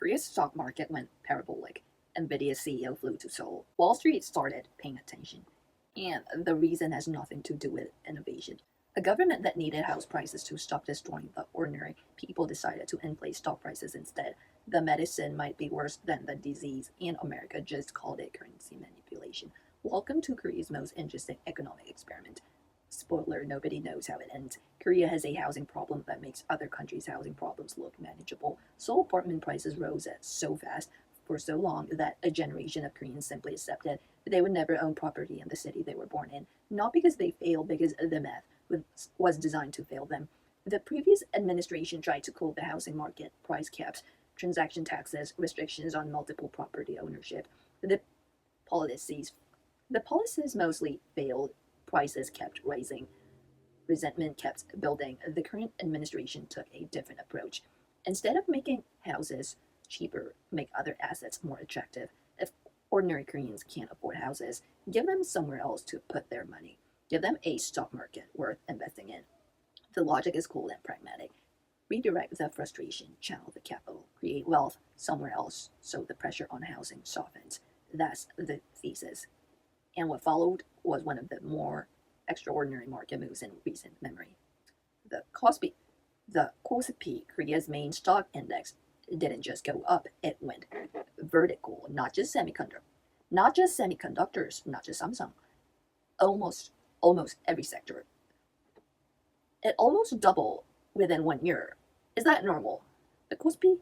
Korea's stock market went parabolic. Nvidia's CEO flew to Seoul. Wall Street started paying attention. And the reason has nothing to do with innovation. A government that needed house prices to stop destroying the ordinary people decided to inflate stock prices instead. The medicine might be worse than the disease, and America just called it currency manipulation. Welcome to Korea's most interesting economic experiment. Spoiler, nobody knows how it ends. Korea has a housing problem that makes other countries' housing problems look manageable. Seoul apartment prices rose so fast for so long that a generation of Koreans simply accepted that they would never own property in the city they were born in, not because they failed, because the math was designed to fail them. The previous administration tried to cool the housing market, price caps, transaction taxes, restrictions on multiple property ownership. The policies the policies mostly failed. Prices kept rising. Resentment kept building. The current administration took a different approach. Instead of making houses cheaper, make other assets more attractive. If ordinary Koreans can't afford houses, give them somewhere else to put their money. Give them a stock market worth investing in. The logic is cool and pragmatic. Redirect the frustration, channel the capital, create wealth somewhere else so the pressure on housing softens. That's the thesis. And what followed was one of the more extraordinary market moves in recent memory. The kospi, Korea's main stock index, didn't just go up; it went vertical. Not just semiconductors, not just Samsung. Almost every sector. It almost doubled within 1 year. Is that normal? The kospi,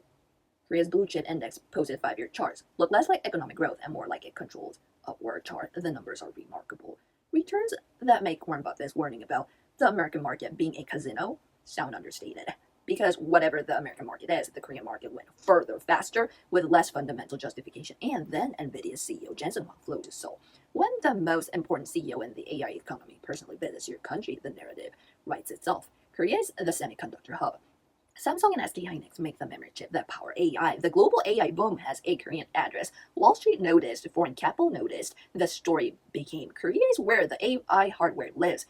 Korea's blue chip index, posted 5-year charts. Look less like economic growth and more like a controlled upward chart. The numbers are remarkable. Returns that make Warren Buffett's warning about the American market being a casino sound understated. Because whatever the American market is, the Korean market went further, faster, with less fundamental justification. And then Nvidia's CEO Jensen Huang flew to Seoul. When the most important CEO in the AI economy personally visits your country, the narrative writes itself. Korea is the semiconductor hub. Samsung and SK Hynix make the memory chip that power AI. The global AI boom has a Korean address. Wall Street noticed, foreign capital noticed. The story became Korea is where the AI hardware lives,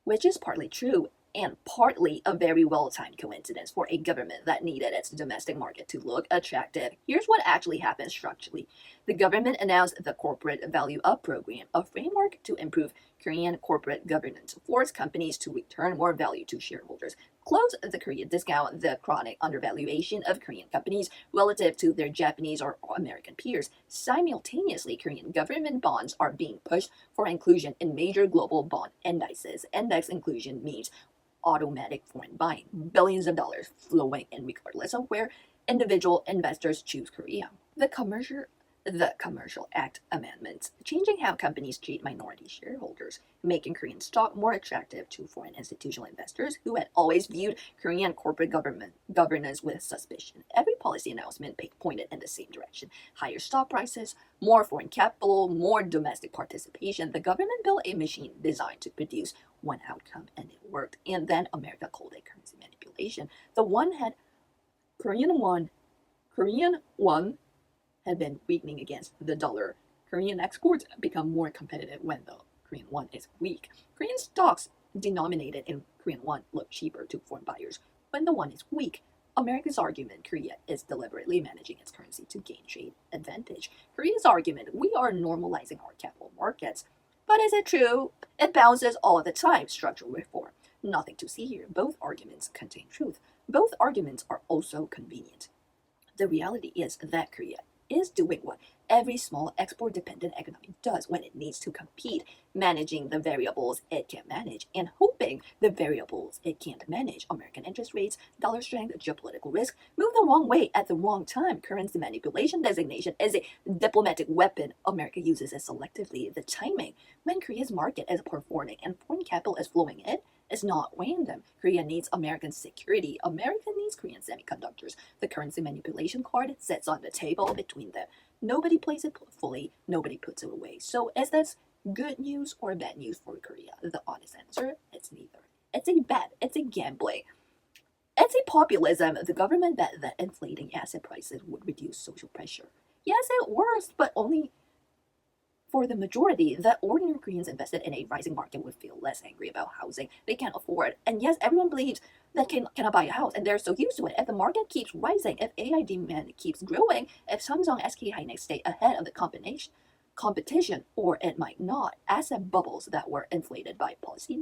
which is partly true and partly a very well-timed coincidence for a government that needed its domestic market to look attractive. Here's what actually happened structurally. The government announced the Corporate Value Up program, a framework to improve Korean corporate governance, force companies to return more value to shareholders, close the Korean discount, the chronic undervaluation of Korean companies relative to their Japanese or American peers. Simultaneously, Korean government bonds are being pushed for inclusion in major global bond indices. Index inclusion means automatic foreign buying, billions of dollars flowing in regardless of where individual investors choose Korea. The Commercial Act amendments, changing how companies treat minority shareholders, making Korean stock more attractive to foreign institutional investors who had always viewed Korean corporate governance with suspicion. Every policy announcement pointed in the same direction. Higher stock prices, more foreign capital, more domestic participation. The government built a machine designed to produce one outcome, and it worked. And then America called it currency manipulation. Korean won had been weakening against the dollar. Korean exports become more competitive when the Korean won is weak. Korean stocks denominated in Korean won look cheaper to foreign buyers when the won is weak. America's argument, Korea is deliberately managing its currency to gain trade advantage. Korea's argument, we are normalizing our capital markets. But is it true? It bounces all the time. Structural reform. Nothing to see here. Both arguments contain truth. Both arguments are also convenient. The reality is that Korea is doing what every small export-dependent economy does when it needs to compete, managing the variables it can't manage and hoping the variables it can't manage. American interest rates, dollar strength, geopolitical risk move the wrong way at the wrong time. Currency manipulation designation is a diplomatic weapon. America uses it selectively. The timing when Korea's market is performing and foreign capital is flowing in is not random. Korea needs American security. America needs Korean semiconductors. The currency manipulation card sits on the table between them. Nobody plays it fully. Nobody puts it away. So is this good news or bad news for Korea? The honest answer, it's neither. It's a bet. It's a gambling. It's a populism. The government bet that inflating asset prices would reduce social pressure. Yes, it works, but only For the majority, the ordinary Koreans invested in a rising market would feel less angry about housing they can't afford. And yes, everyone believes that cannot buy a house, and they're so used to it. If the market keeps rising, if AI demand keeps growing, if Samsung SK Hynix stay ahead of the competition, or it might not, asset bubbles that were inflated by policy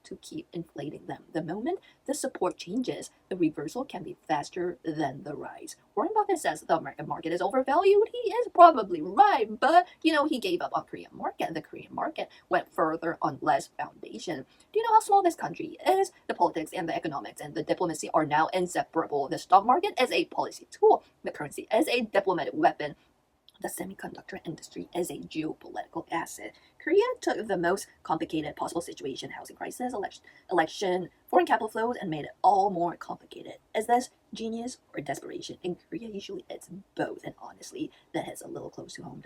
to keep inflating them. The moment the support changes, the reversal can be faster than the rise. Warren Buffett says the American market is overvalued. He is probably right, but he gave up on Korean market. The Korean market went further on less foundation. Do you know how small this country is? The politics and the economics and the diplomacy are now inseparable. The stock market is a policy tool. The currency is a diplomatic weapon. The semiconductor industry is a geopolitical asset. Korea took the most complicated possible situation, housing crisis, election, foreign capital flows, and made it all more complicated. Is this genius or desperation? In Korea, usually it's both, and honestly, that hits a little close to home, doesn't it?